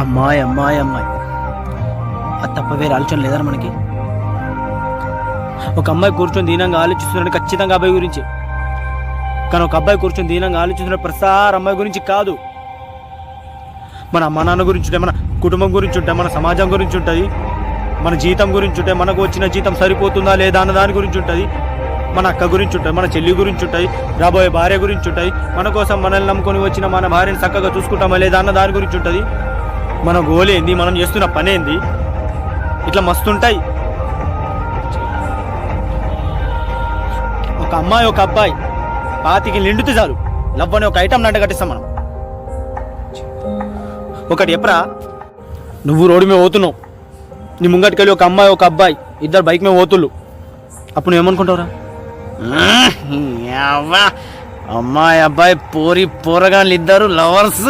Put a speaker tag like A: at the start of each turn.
A: అమ్మాయి అమ్మాయి అమ్మాయి అది తప్ప వేరే ఆలోచన లేదరా మనకి. ఒక అమ్మాయి కూర్చొని దీనంగా ఆలోచిస్తున్నాడు ఖచ్చితంగా అబ్బాయి గురించి. కానీ ఒక అబ్బాయి కూర్చొని దీనంగా ఆలోచిస్తున్నాడు ప్రతిసారి అమ్మాయి గురించి కాదు. మన అమ్మ నాన్న గురించి ఉంటాయి, మన కుటుంబం గురించి ఉంటాయి, మన సమాజం గురించి ఉంటుంది, మన జీతం గురించి ఉంటాయి, మనకు వచ్చిన జీతం సరిపోతుందా లేదా అన్న దాని గురించి ఉంటుంది, మన అక్క గురించి ఉంటుంది, మన చెల్లి గురించి ఉంటాయి, రాబోయే భార్య గురించి ఉంటాయి, మన కోసం మనల్ని నమ్ముకొని వచ్చిన మన భార్యను చక్కగా చూసుకుంటామా లేదా అన్న దాని గురించి ఉంటుంది, మన గోల్ ఏంది, మనం చేస్తున్న పని ఏంది, ఇట్లా మస్తుంటాయి. ఒక అమ్మాయి ఒక అబ్బాయి 25 నిండితే చాలు లవ్ అనే ఒక ఐటమ్ నంట కట్టిస్తాం మనం. ఒకటి ఎప్పుడా నువ్వు రోడ్డు మీద పోతున్నావు, నీ ముంగటికెళ్ళి ఒక అమ్మాయి ఒక అబ్బాయి ఇద్దరు బైక్ మీద పోతుళ్ళు, అప్పుడు నువ్వేమనుకుంటావురా? అమ్మాయి అబ్బాయి పోరగాళ్ళు ఇద్దరు లవర్స్